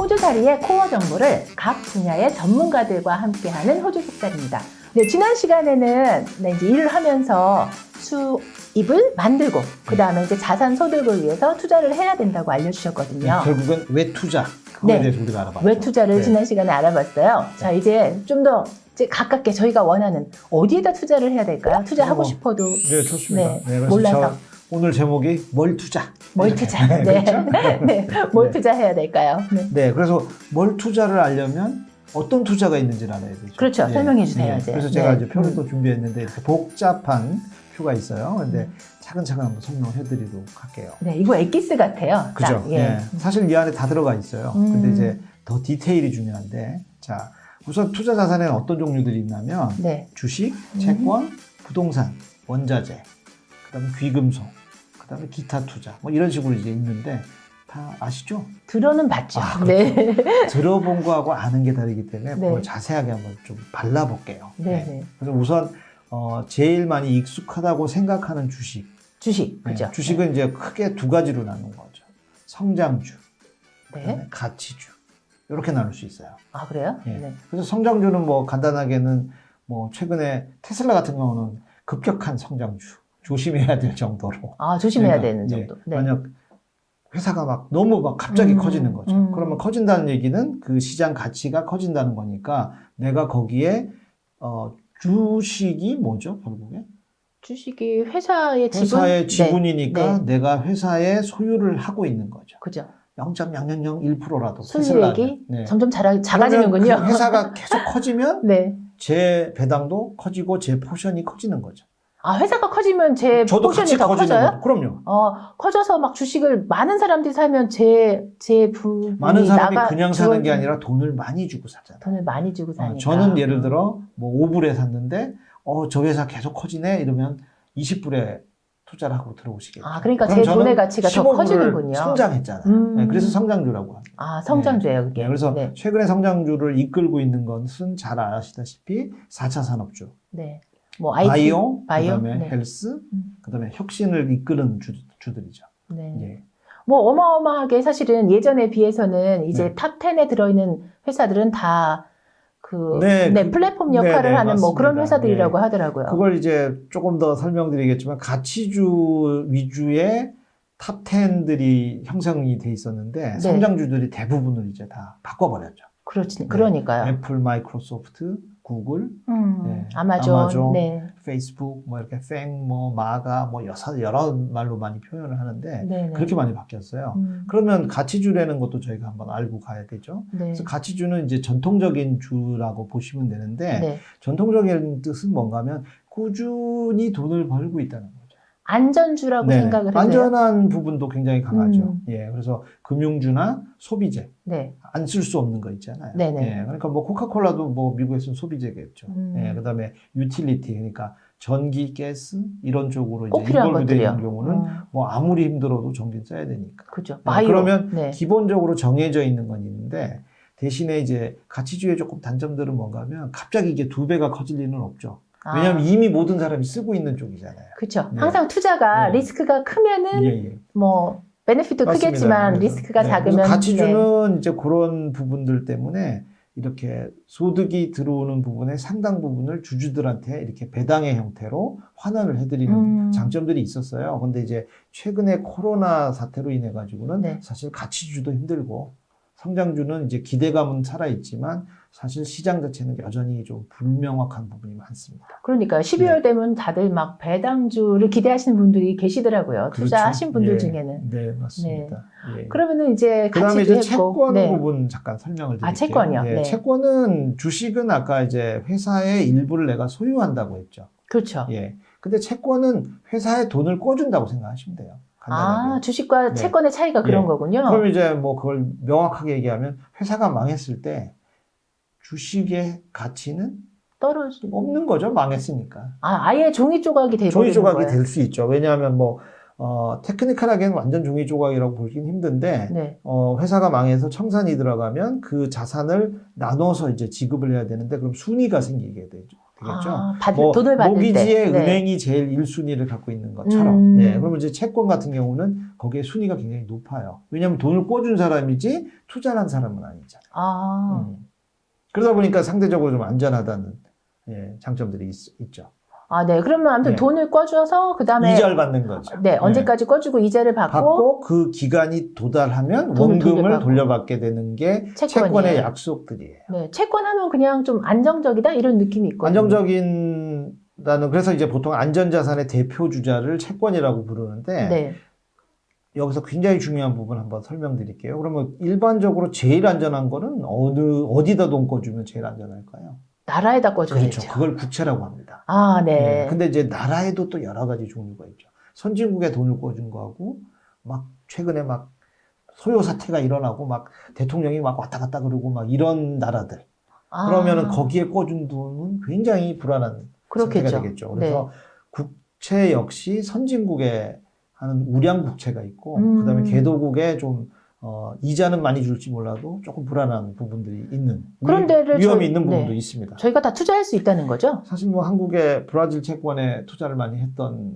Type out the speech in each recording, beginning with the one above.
호주살이의 코어 정보를 각 분야의 전문가들과 함께하는 호주속살입니다. 네, 지난 시간에는 이제 일을 하면서 수입을 만들고 그 다음에 이제 자산 소득을 위해서 투자를 해야 된다고 알려주셨거든요. 결국은 왜 투자 그거에 네. 대해서 우리가 알아봤죠. 왜 투자를 지난 시간에 알아봤어요. 자, 이제 좀 더 가깝게 저희가 원하는 어디에다 투자를 해야 될까요? 투자하고 싶어도 네, 좋습니다. 네, 그래서 몰라서. 오늘 제목이 뭘 투자. 뭘 투자? 네. 그렇죠? 네. 뭘 네. 투자해야 될까요? 네. 네, 그래서 뭘 투자를 알려면 어떤 투자가 있는지를 알아야 되죠. 그렇죠. 네. 설명해 주세요. 네. 이제. 그래서 제가 네. 이제 표를 또 준비했는데 이렇게 복잡한 표가 있어요. 근데 차근차근 한번 설명을 해드리도록 할게요. 네, 이거 엑기스 같아요. 그죠? 딱, 예. 네. 사실 이 안에 다 들어가 있어요. 근데 이제 더 디테일이 중요한데, 자, 우선 투자 자산에는 어떤 종류들이 있냐면, 네. 주식, 채권, 부동산, 원자재, 그다음에 귀금속, 그다음에 기타 투자, 뭐 이런 식으로 이제 있는데 다 아시죠? 들어는 봤죠. 아, 네. 들어본 거하고 아는 게 다르기 때문에 네. 그걸 자세하게 한번 좀 발라볼게요. 네. 네. 그래서 우선 제일 많이 익숙하다고 생각하는 주식. 주식, 그죠? 주식은 이제 크게 두 가지로 나눈 거죠. 성장주, 네. 그다음에 가치주. 이렇게 나눌 수 있어요. 아, 그래요? 예. 네. 그래서 성장주는 뭐 간단하게는 뭐 최근에 테슬라 같은 경우는 급격한 성장주. 조심해야 될 정도로. 아, 조심해야 그러니까, 되는 정도. 네. 만약 회사가 막 너무 막 갑자기 커지는 거죠. 그러면 커진다는 얘기는 그 시장 가치가 커진다는 거니까 내가 거기에 주식이 뭐죠, 결국에? 주식이 회사의 지분? 회사의 지분이니까 네. 내가 회사의 소유를 하고 있는 거죠. 그죠. 0.001%라도 수익이 네. 점점 작아지는군요. 그 회사가 계속 커지면 네. 제 배당도 커지고 제 포션이 커지는 거죠. 아, 회사가 커지면 제 저도 포션이 같이 더 커지는 커져요? 거죠. 그럼요. 커져서 막 주식을 많은 사람들이 사면 제 부분이 많은 사람이 그냥 사는 게 아니라 돈을 많이 주고 사잖아요. 돈을 많이 주고 사니까. 저는 예를 들어 뭐 5불에 샀는데 저 회사 계속 커지네 이러면 20불에 투자를 하고 들어오시겠죠. 아, 그러니까 그럼 제 돈의 가치가 더 15불을 커지는군요. 성장했잖아요. 네, 그래서 성장주라고 합니다. 아, 성장주예요, 그게. 네, 그래서 네. 최근에 성장주를 이끌고 있는 것은 잘 아시다시피 4차 산업주. 네. 뭐 IT, 바이오, 그다음에 네. 헬스, 그다음에 혁신을 이끄는 주들이죠. 네. 예. 뭐 어마어마하게 사실은 예전에 비해서는 이제 네. 탑 10에 들어있는 회사들은 다 플랫폼 역할을 네, 하는 뭐 그런 맞습니다. 회사들이라고 네. 하더라고요. 그걸 이제 조금 더 설명드리겠지만 가치주 위주의 탑 10들이 형성이 돼 있었는데 네. 성장주들이 대부분을 이제 다 바꿔버렸죠. 그렇지, 네. 그러니까요. 애플, 마이크로소프트, 구글, 네. 아마존, 네. 페이스북, 뭐 이렇게 뭐 마가, 뭐 여러 말로 많이 표현을 하는데 네, 네. 그렇게 많이 바뀌었어요. 그러면 가치주라는 것도 저희가 한번 알고 가야 되죠. 네. 그래서 가치주는 이제 전통적인 주라고 보시면 되는데 네. 전통적인 뜻은 뭔가 하면 꾸준히 돈을 벌고 있다는 거죠. 안전주라고 네. 생각을 해요. 안전한 부분도 굉장히 강하죠. 예, 그래서 금융주나 소비재 네. 안 쓸 수 없는 거 있잖아요. 네네. 예, 그러니까 뭐 코카콜라도 뭐 미국에서는 소비재겠죠. 예, 그다음에 유틸리티 그러니까 전기, 가스 이런 쪽으로 꼭 이제 필요한 인볼브되어 있는 것들이요. 경우는 뭐 아무리 힘들어도 정신 써야 되니까. 그죠. 그러면 네. 기본적으로 정해져 있는 건 있는데 대신에 이제 가치주의 조금 단점들은 뭔가 하면 갑자기 이게 2배가 커질 리는 없죠. 왜냐하면 이미 모든 사람이 쓰고 있는 쪽이잖아요. 그렇죠. 네. 항상 투자가 네. 리스크가 크면은 예. 뭐 베네핏도 맞습니다. 크겠지만 그래서, 리스크가 네. 작으면 그래서 가치주는 이제 그런 부분들 때문에 이렇게 소득이 들어오는 부분의 상당 부분을 주주들한테 이렇게 배당의 형태로 환원을 해드리는 장점들이 있었어요. 근데 이제 최근에 코로나 사태로 인해 가지고는 네. 사실 가치주도 힘들고 성장주는 이제 기대감은 살아있지만 사실 시장 자체는 여전히 좀 불명확한 부분이 많습니다. 그러니까 12월 되면 다들 막 배당주를 기대하시는 분들이 계시더라고요. 그렇죠. 투자하신 분들 예. 중에는. 네, 맞습니다. 예. 그러면은 이제 그다음에 가치도 이제 했고. 채권 네. 부분 잠깐 설명을 드릴게요. 채권이요? 예, 네. 채권은 주식은 아까 이제 회사의 일부를 내가 소유한다고 했죠. 그렇죠. 예. 근데 채권은 회사에 돈을 꿔준다고 생각하시면 돼요. 간단하게. 주식과 네. 채권의 차이가 그런 예. 거군요. 그럼 이제 뭐 그걸 명확하게 얘기하면 회사가 망했을 때 주식의 가치는 떨어지고 없는 거죠. 망했으니까. 아예 종이 조각이 되버리는 종이 조각이 거예요. 될 수 있죠. 왜냐하면 뭐 테크니컬하게는 완전 종이 조각이라고 보긴 힘든데 네. 회사가 망해서 청산이 들어가면 그 자산을 나눠서 이제 지급을 해야 되는데 그럼 순위가 생기게 되겠죠. 돈을 받을 모기지의 때. 네. 은행이 제일 1순위를 갖고 있는 것처럼. 네. 그러면 이제 채권 같은 경우는 거기에 순위가 굉장히 높아요. 왜냐하면 돈을 꿔준 사람이지 투자한 사람은 아니잖아요. 아, 그러다 보니까 상대적으로 좀 안전하다는 예, 장점들이 있죠. 아, 네. 그러면 아무튼 네. 돈을 꿔줘서 그 다음에 이자를 받는 거죠. 네, 언제까지 꿔주고 이자를 받고 그 기간이 도달하면 돈을 원금을 돌려받고. 돌려받게 되는 게 채권이에요. 채권의 약속들이에요. 네, 채권하면 그냥 좀 안정적이다 이런 느낌이 있거든요. 안정적인다는 그래서 이제 보통 안전자산의 대표 주자를 채권이라고 부르는데 네. 여기서 굉장히 중요한 부분 한번 설명드릴게요. 그러면 일반적으로 제일 안전한 거는 어디다 돈 꿔주면 제일 안전할까요? 나라에다 꿔줘야죠. 그렇죠. 그걸 국채라고 합니다. 아, 네. 예, 근데 이제 나라에도 또 여러 가지 종류가 있죠. 선진국에 돈을 꿔준 거하고 막 최근에 막 소요 사태가 일어나고 막 대통령이 막 왔다 갔다 그러고 막 이런 나라들. 아, 그러면은 거기에 꿔준 돈은 굉장히 불안한 그렇겠죠. 상태가 되겠죠. 그래서 국채 역시 선진국에 하는 우량 국채가 있고 그다음에 개도국에 좀 이자는 많이 줄지 몰라도 조금 불안한 부분들이 있는 그런 데를 위험이 있는 부분도 있습니다. 저희가 다 투자할 수 있다는 거죠? 사실 뭐 한국의 브라질 채권에 투자를 많이 했던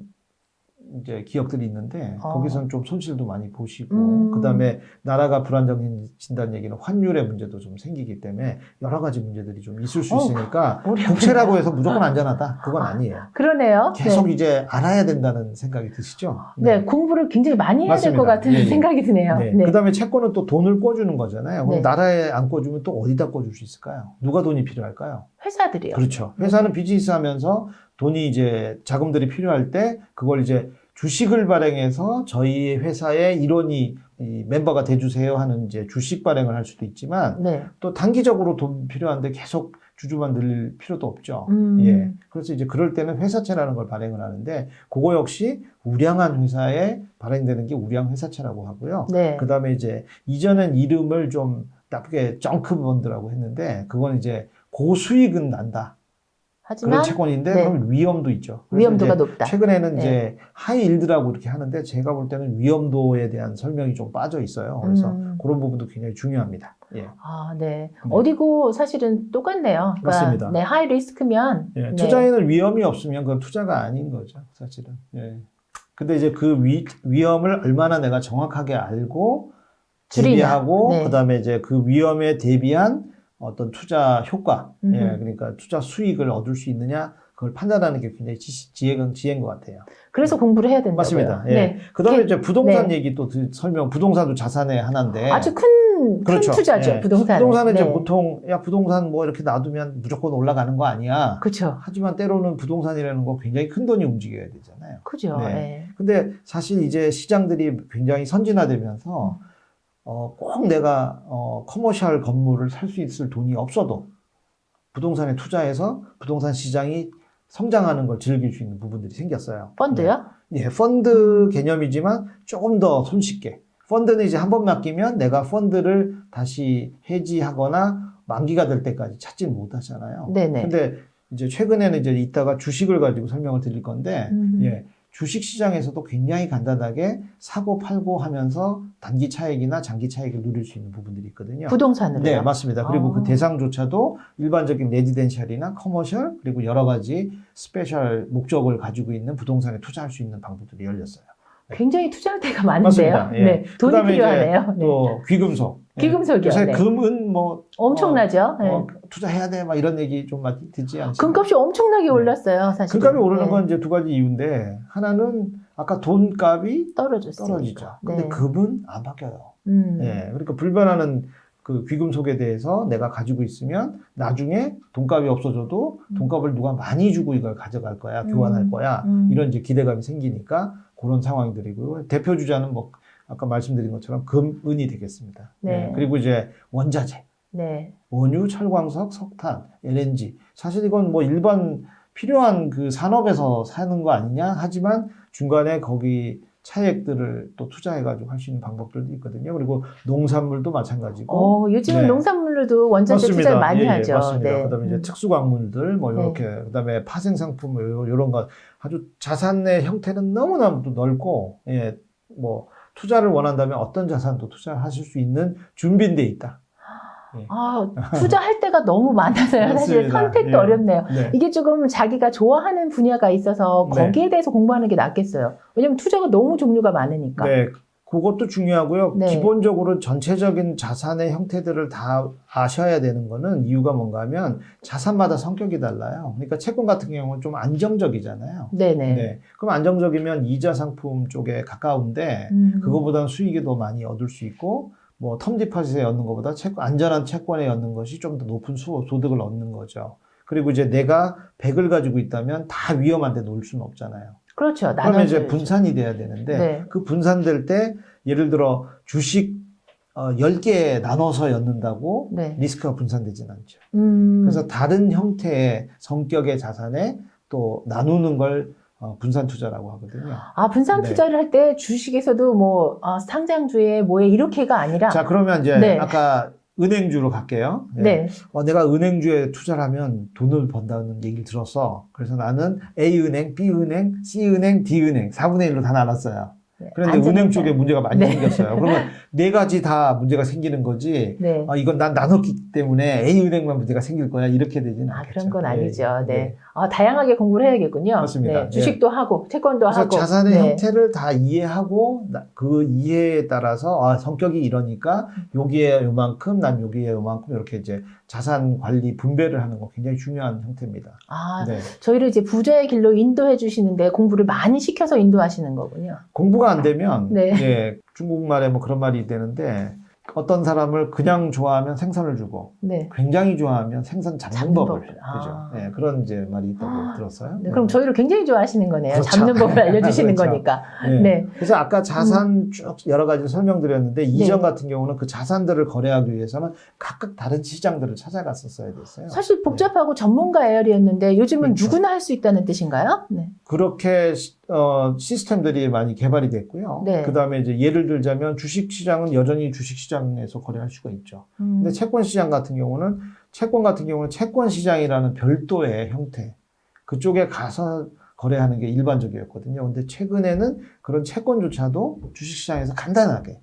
이제 기억들이 있는데 거기서는 좀 손실도 많이 보시고 그다음에 나라가 불안정해진다는 얘기는 환율의 문제도 좀 생기기 때문에 여러 가지 문제들이 좀 있을 수 있으니까 국채라고 해서 무조건 안전하다 그건 아니에요. 그러네요. 계속 네. 이제 알아야 된다는 생각이 드시죠? 네, 공부를 굉장히 많이 해야 될 것 맞습니다. 같은 예, 예. 생각이 드네요. 네. 네. 그다음에 채권은 또 돈을 꿔주는 거잖아요. 그럼 네. 나라에 안 꿔주면 또 어디다 꿔줄 수 있을까요? 누가 돈이 필요할까요? 회사들이요. 그렇죠. 회사는 비즈니스 하면서 돈이 이제 자금들이 필요할 때 그걸 이제 주식을 발행해서 저희 회사의 일원이 이 멤버가 돼주세요 하는 이제 주식 발행을 할 수도 있지만 네. 또 단기적으로 돈 필요한데 계속 주주만 늘릴 필요도 없죠. 예. 그래서 이제 그럴 때는 회사채라는 걸 발행을 하는데 그거 역시 우량한 회사에 발행되는 게 우량 회사채라고 하고요. 네. 그 다음에 이제 이전엔 이름을 좀 나쁘게 정크본드라고 했는데 그건 이제 고수익은 난다. 하지만 그런 채권인데 네. 그럼 위험도 있죠. 그래서 위험도가 이제 높다. 최근에는 네. 이제 하이일드라고 이렇게 하는데 제가 볼 때는 위험도에 대한 설명이 좀 빠져 있어요. 그래서 그런 부분도 굉장히 중요합니다. 예. 아, 네. 어디고 사실은 똑같네요. 그러니까 맞습니다. 네, 하이 리스크면 예. 네. 투자에는 위험이 없으면 그건 투자가 아닌 거죠, 사실은. 예. 근데 이제 그 위험을 얼마나 내가 정확하게 알고 줄이냐. 대비하고 네. 그다음에 이제 그 위험에 대비한 어떤 투자 효과, 예, 그러니까 투자 수익을 얻을 수 있느냐, 그걸 판단하는 게 굉장히 지혜인 것 같아요. 그래서 공부를 해야 된다고요. 맞습니다. 예. 네. 그 다음에 이제 부동산 네. 얘기 또 설명, 부동산도 자산의 하나인데. 아주 큰 그렇죠. 투자죠, 예. 부동산은. 부동산은 이제 네. 보통, 야, 부동산 뭐 이렇게 놔두면 무조건 올라가는 거 아니야. 그렇죠. 하지만 때로는 부동산이라는 거 굉장히 큰 돈이 움직여야 되잖아요. 그죠. 네. 네. 근데 사실 이제 시장들이 굉장히 선진화되면서 꼭 내가 커머셜 건물을 살 수 있을 돈이 없어도 부동산에 투자해서 부동산 시장이 성장하는 걸 즐길 수 있는 부분들이 생겼어요. 펀드요? 네. 예, 펀드 개념이지만 조금 더 손쉽게. 펀드는 이제 한 번 맡기면 내가 펀드를 다시 해지하거나 만기가 될 때까지 찾지 못하잖아요. 네네. 근데 이제 최근에는 이제 이따가 주식을 가지고 설명을 드릴 건데, 예, 주식 시장에서도 굉장히 간단하게 사고 팔고 하면서 단기 차익이나 장기 차익을 누릴 수 있는 부분들이 있거든요. 부동산으로요? 네, 맞습니다. 그리고 아. 그 대상조차도 일반적인 레지덴셜이나 커머셜 그리고 여러 가지 스페셜 목적을 가지고 있는 부동산에 투자할 수 있는 방법들이 열렸어요. 굉장히 투자할 때가 많은데요. 맞습니다. 예. 네, 돈이 그다음에 필요하네요. 이제 네. 또 귀금속. 귀금속이요. 요새 네. 금은 뭐 엄청나죠. 네. 투자해야 돼, 막 이런 얘기 좀 많이 듣지 않습니까? 금값이 엄청나게 네. 올랐어요, 사실. 금값이 오르는 건 이제 두 가지 이유인데 하나는 아까 돈값이 떨어지죠. 근데 금은 안 바뀌어요. 음. 예, 그러니까 불변하는 그 귀금속에 대해서 내가 가지고 있으면 나중에 돈값이 없어져도 돈값을 누가 많이 주고 이걸 가져갈 거야, 교환할 거야, 이런 이제 기대감이 생기니까 그런 상황들이고요. 대표 주자는 뭐 아까 말씀드린 것처럼 금은이 되겠습니다. 네. 예, 그리고 이제 원자재, 네. 원유, 철광석, 석탄, LNG. 사실 이건 뭐 일반 필요한 그 산업에서 사는 거 아니냐 하지만 중간에 거기 차액들을 또 투자해가지고 할 수 있는 방법들도 있거든요. 그리고 농산물도 마찬가지고. 요즘은 네. 농산물로도 원자재 맞습니다. 투자를 많이 예, 예, 하죠. 맞습니다. 네. 그다음에 이제 특수광물들 뭐 이렇게 그다음에 파생상품 이런 거 아주 자산의 형태는 너무나도 넓고 예, 뭐 투자를 원한다면 어떤 자산도 투자하실 수 있는 준비돼 있다. 투자할 때가 너무 많아서요. 사실 맞습니다. 선택도 예. 어렵네요. 네. 이게 조금 자기가 좋아하는 분야가 있어서 네. 거기에 대해서 공부하는 게 낫겠어요. 왜냐면 투자가 너무 종류가 많으니까. 네. 그것도 중요하고요. 네. 기본적으로 전체적인 자산의 형태들을 다 아셔야 되는 거는 이유가 뭔가 하면 자산마다 성격이 달라요. 그러니까 채권 같은 경우는 좀 안정적이잖아요. 네네. 네. 그럼 안정적이면 이자 상품 쪽에 가까운데 그거보다는 수익이 더 많이 얻을 수 있고 뭐 텀 디파짓에 얻는 것보다 안전한 채권에 얻는 것이 좀 더 높은 소득을 얻는 거죠. 그리고 이제 내가 100을 가지고 있다면 다 위험한 데 놓을 수는 없잖아요. 그렇죠. 그러면 이제 나눠줘야죠. 분산이 돼야 되는데 네. 그 분산될 때 예를 들어 주식 10개에 나눠서 였는다고 네. 리스크가 분산되진 않죠. 음. 그래서 다른 형태의 성격의 자산에 또 나누는 걸 분산 투자라고 하거든요. 아, 분산 네. 투자를 할 때 주식에서도 뭐 상장주에 뭐에 이렇게가 아니라 자, 그러면 이제 네. 아까 은행주로 갈게요. 예. 네. 내가 은행주에 투자를 하면 돈을 번다는 얘기를 들었어. 그래서 나는 A은행, B은행, C은행, D은행 4분의 1로 다 나눴어요. 네. 그런데 안전한 은행 쪽에 문제가 많이 네. 생겼어요. 그러면 네 가지 다 문제가 생기는 거지. 네. 이건 난 나눴기 때문에 A은행만 문제가 생길 거야. 이렇게 되지는 않겠죠. 그런 건 아니죠. 네. 네. 다양하게 공부를 해야겠군요. 맞습니다. 네. 주식도 하고 채권도 그래서 하고. 자산의 네. 형태를 다 이해하고 그 이해에 따라서 성격이 이러니까 여기에 요만큼 난 여기에 요만큼 이렇게 이제 자산 관리 분배를 하는 거 굉장히 중요한 형태입니다. 아, 네. 저희를 이제 부자의 길로 인도해 주시는데 공부를 많이 시켜서 인도하시는 거군요. 공부가 안 되면 네. 예, 중국말에 뭐 그런 말이 되는데 어떤 사람을 그냥 좋아하면 생선을 주고 네. 굉장히 좋아하면 생선 잡는 잡는 법을 법을. 그죠? 예, 그런 이제 말이 있다고 들었어요. 네, 그럼 저희를 굉장히 좋아하시는 거네요. 그렇죠. 잡는 법을 알려주시는 그렇죠. 거니까. 네. 네. 그래서 아까 자산 쭉 여러 가지 설명드렸는데 이전 네. 같은 경우는 그 자산들을 거래하기 위해서는 각각 다른 시장들을 찾아갔었어야 됐어요. 사실 복잡하고 전문가 에어리였는데 요즘은 그렇죠. 누구나 할 수 있다는 뜻인가요? 네. 그렇게 시스템들이 많이 개발이 됐고요. 네. 그 다음에 이제 예를 들자면 주식 시장은 여전히 주식 시장에서 거래할 수가 있죠. 근데 채권 시장 같은 경우는 채권 시장이라는 별도의 형태 그쪽에 가서 거래하는 게 일반적이었거든요. 근데 최근에는 그런 채권조차도 주식 시장에서 간단하게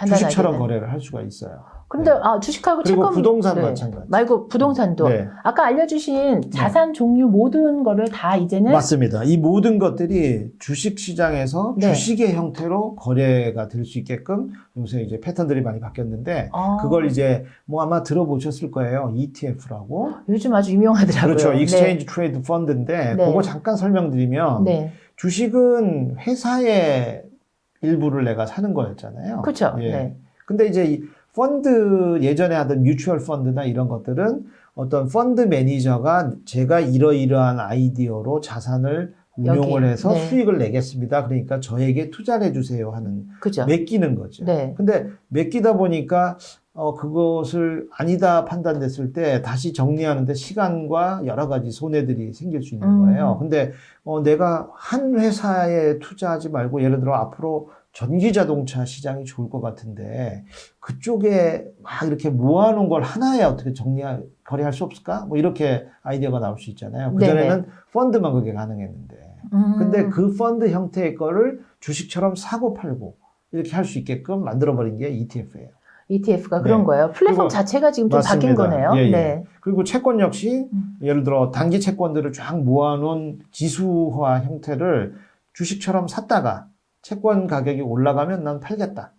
주식처럼 거래를 할 수가 있어요. 그런데 네. 주식하고 그리고 채권 부동산 마찬가지. 말고 부동산도 네. 아까 알려주신 자산 종류 모든 거를 다 이제는 맞습니다. 이 모든 것들이 주식 시장에서 네. 주식의 형태로 거래가 될 수 있게끔 요새 이제 패턴들이 많이 바뀌었는데 그걸 이제 뭐 아마 들어보셨을 거예요. ETF라고. 요즘 아주 유명하더라고요. 그렇죠. Exchange Trade Fund인데 네. 그거 잠깐 설명드리면 네. 주식은 회사의 일부를 내가 사는 거였잖아요. 그렇죠. 예. 네. 근데 이제 이 펀드 예전에 하던 뮤추얼 펀드나 이런 것들은 어떤 펀드 매니저가 제가 이러이러한 아이디어로 자산을 운용을 여기, 해서 네. 수익을 내겠습니다. 그러니까 저에게 투자를 해주세요 하는 그죠. 맡기는 거죠. 네. 근데 맡기다 보니까 그것을 아니다 판단됐을 때 다시 정리하는데 시간과 여러 가지 손해들이 생길 수 있는 거예요. 근데 내가 한 회사에 투자하지 말고 예를 들어 앞으로 전기 자동차 시장이 좋을 것 같은데 그쪽에 막 이렇게 모아놓은 걸 하나에 어떻게 거래할 수 없을까? 뭐 이렇게 아이디어가 나올 수 있잖아요. 그전에는 펀드만 그게 가능했는데. 근데 그 펀드 형태의 거를 주식처럼 사고 팔고 이렇게 할 수 있게끔 만들어버린 게 ETF예요. ETF가 그런 네. 거예요. 플랫폼 그리고 자체가 지금 좀 바뀐 맞습니다. 거네요. 예, 예. 네. 그리고 채권 역시 예를 들어 단기 채권들을 쫙 모아놓은 지수화 형태를 주식처럼 샀다가 채권 가격이 올라가면 난 팔겠다.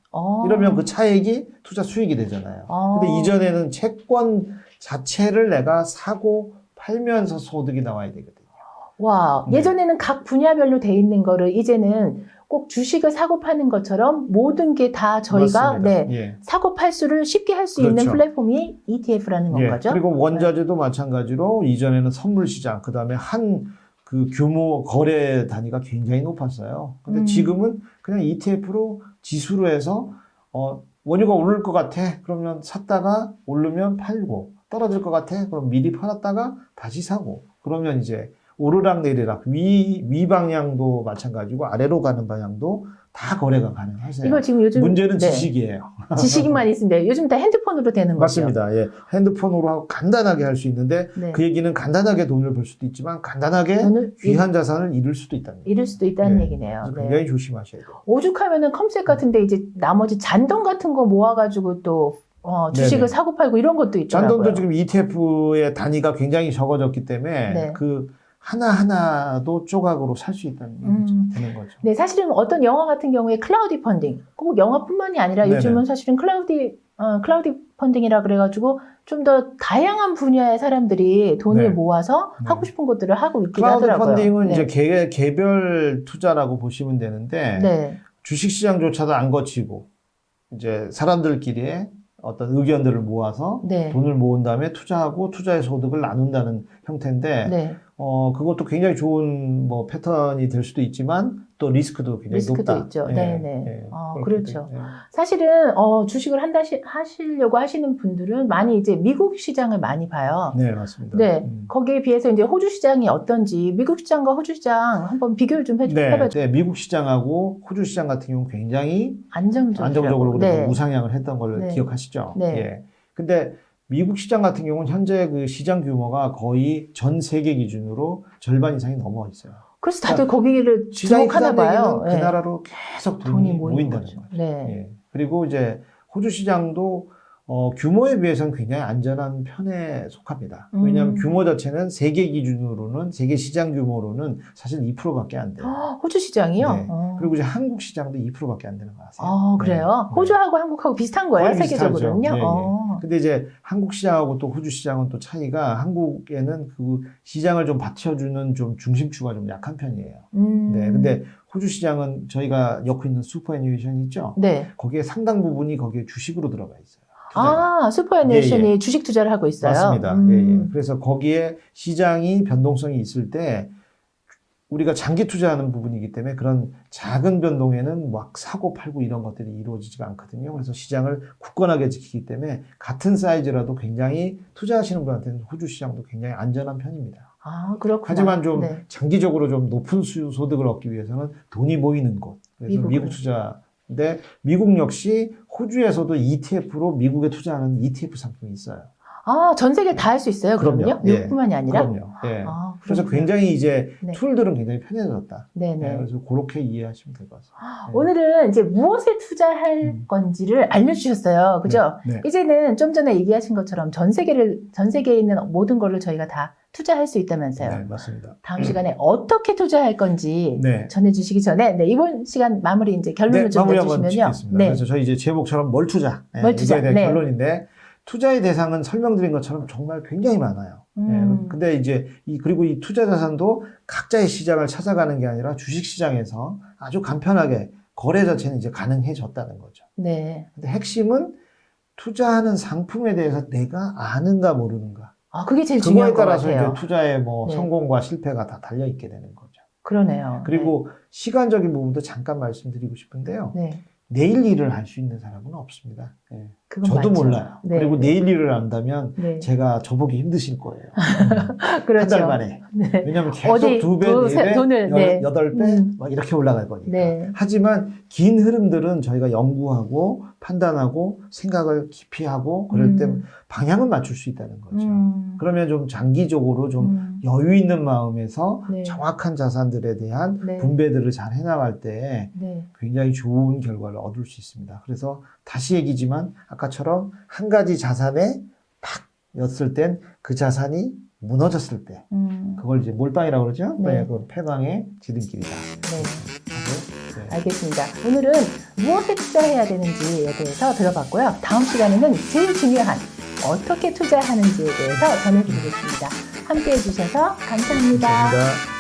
이러면 그 차액이 투자 수익이 되잖아요. 근데 이전에는 채권 자체를 내가 사고 팔면서 소득이 나와야 되거든요. 와, 네. 예전에는 각 분야별로 돼 있는 거를 이제는 꼭 주식을 사고 파는 것처럼 모든 게 다 저희가 맞습니다. 네, 예. 사고 팔수를 쉽게 할 수 그렇죠. 있는 플랫폼이 ETF라는 건 예. 거죠. 그리고 원자재도 마찬가지로 이전에는 선물 시장, 그 다음에 그 규모 거래 단위가 굉장히 높았어요. 근데 지금은 그냥 ETF로 지수로 해서 원유가 오를 것 같아. 그러면 샀다가 오르면 팔고 떨어질 것 같아. 그럼 미리 팔았다가 다시 사고. 그러면 이제 오르락 내리락 위 방향도 마찬가지고 아래로 가는 방향도 다 거래가 가능하세요. 이거 지금 요즘 문제는 네, 지식이에요. 지식만 있는데 요즘 다 핸드폰으로 되는 거죠. 맞습니다. 예. 핸드폰으로 하고 간단하게 할 수 있는데 네. 그 얘기는 간단하게 돈을 벌 수도 있지만 간단하게 돈을 귀한 자산을 잃을 수도 있다는 얘기예요. 잃을 수도 있다는 네. 얘기네요. 그래서 네. 굉장히 조심하셔야 돼요. 오죽하면은 컴셋 같은데 이제 나머지 잔돈 같은 거 모아가지고 또 주식을 네네. 사고 팔고 이런 것도 있더라고요. 잔돈도 지금 ETF의 단위가 굉장히 적어졌기 때문에 네. 그 하나하나도 조각으로 살 수 있다는 얘기죠. 되는 거죠. 네, 사실은 어떤 영화 같은 경우에 클라우디 펀딩, 꼭 영화뿐만이 아니라 네네. 요즘은 사실은 클라우디 펀딩이라 그래가지고 좀 더 다양한 분야의 사람들이 돈을 네. 모아서 네. 하고 싶은 것들을 하고 있긴 클라우드 하더라고요. 펀딩은 네. 이제 개별 투자라고 보시면 되는데 네. 주식시장조차도 안 거치고 이제 사람들끼리의 어떤 의견들을 모아서 네. 돈을 모은 다음에 투자하고 투자의 소득을 나눈다는 형태인데 네. 그것도 굉장히 좋은 뭐 패턴이 될 수도 있지만 또 리스크도 굉장히 리스크도 높다. 있죠. 예, 네네. 예, 그렇죠. 예. 사실은 주식을 하시려고 하시는 분들은 많이 이제 미국 시장을 많이 봐요. 네, 맞습니다. 네, 거기에 비해서 이제 호주 시장이 어떤지 미국 시장과 호주 시장 한번 비교를 좀 해봐죠. 네, 미국 시장하고 호주 시장 같은 경우는 굉장히 안정적으로 네. 우상향을 했던 걸 네. 기억하시죠? 네. 예. 근데 미국 시장 같은 경우는 현재 그 시장 규모가 거의 전 세계 기준으로 절반 이상이 넘어 있어요. 그래서 다들 거기를 시장이 주목하나 봐요. 그 나라로 계속 돈이 모인다는 거죠. 네. 예. 그리고 이제 호주 시장도 규모에 비해서는 굉장히 안전한 편에 속합니다. 왜냐하면 규모 자체는 세계 기준으로는 세계 시장 규모로는 사실 2%밖에 안 돼요. 호주 시장이요? 네. 그리고 이제 한국 시장도 2%밖에 안 되는 거 아세요? 그래요? 네. 호주하고 한국하고 비슷한 거예요, 거의 세계적으로는요? 비슷하죠. 예, 예. 근데 이제 한국 시장하고 또 호주 시장은 또 차이가 한국에는 그 시장을 좀 받쳐주는 좀 중심추가 좀 약한 편이에요. 네. 근데 호주 시장은 저희가 엮고 있는 슈퍼애니메이션이 있죠? 네. 거기에 상당 부분이 거기에 주식으로 들어가 있어요. 슈퍼애니메이션이 예, 예. 주식 투자를 하고 있어요. 맞습니다. 예, 예. 그래서 거기에 시장이 변동성이 있을 때 우리가 장기 투자하는 부분이기 때문에 그런 작은 변동에는 막 사고 팔고 이런 것들이 이루어지지가 않거든요. 그래서 시장을 굳건하게 지키기 때문에 같은 사이즈라도 굉장히 투자하시는 분한테는 호주 시장도 굉장히 안전한 편입니다. 그렇구나. 하지만 좀 네. 장기적으로 좀 높은 소득을 얻기 위해서는 돈이 모이는 곳. 그래서 미국 투자인데 미국 역시 호주에서도 ETF로 미국에 투자하는 ETF 상품이 있어요. 전 세계 다 할 수 있어요? 그럼요? 예. 미국뿐만이 아니라? 그럼요. 예. 그래서 그렇구나. 굉장히 이제 네. 툴들은 굉장히 편해졌다. 네네. 예, 그래서 그렇게 이해하시면 될 것 같습니다. 예. 오늘은 이제 무엇에 투자할 건지를 알려주셨어요. 그죠? 네. 이제는 좀 전에 얘기하신 것처럼 전 세계에 있는 모든 거를 저희가 다 투자할 수 있다면서요. 네, 맞습니다. 다음 시간에 어떻게 투자할 건지 네. 전해주시기 전에 이번 시간 마무리 이제 결론을 좀 마무리 한번 내주시면요. 짓겠습니다. 그래서 저희 이제 제목처럼 뭘 투자. 뭘 투자. 이거에 대한 네. 결론인데 투자의 대상은 설명드린 것처럼 정말 굉장히 많아요. 근데 이제 그리고 이 투자 자산도 각자의 시장을 찾아가는 게 아니라 주식 시장에서 아주 간편하게 거래 자체는 이제 가능해졌다는 거죠. 네. 근데 핵심은 투자하는 상품에 대해서 내가 아는가 모르는가. 그게 제일 그거에 중요한 것 따라서 같아요. 이제 투자의 뭐 네. 성공과 실패가 다 달려 있게 되는 거죠. 그러네요. 그리고 시간적인 부분도 잠깐 말씀드리고 싶은데요. 네. 내일 일을 할 수 있는 사람은 없습니다. 예. 그건 저도 맞죠. 몰라요. 네. 그리고 내일 일을 안다면 네. 제가 저보기 힘드실 거예요. 그렇죠. 한 달 만에. 네. 왜냐하면 계속 어디 2배, 두- 4배, 돈을, 네. 8배 막 이렇게 올라갈 거니까. 네. 하지만 긴 흐름들은 저희가 연구하고 판단하고 생각을 깊이 하고 그럴 때 방향을 맞출 수 있다는 거죠. 그러면 좀 장기적으로 좀 여유 있는 마음에서 네. 정확한 자산들에 대한 네. 분배들을 잘 해나갈 때 네. 굉장히 좋은 결과를 얻을 수 있습니다. 그래서 다시 얘기지만 아까처럼 한 가지 자산에 팍 였을 땐 그 자산이 무너졌을 때 그걸 이제 몰빵이라고 그러죠? 네. 그 패망의 지름길이다. 네. 네. 알겠습니다. 오늘은 무엇에 투자해야 되는지에 대해서 들어봤고요. 다음 시간에는 제일 중요한 어떻게 투자하는지에 대해서 전해드리겠습니다. 함께해 주셔서 감사합니다. 감사합니다.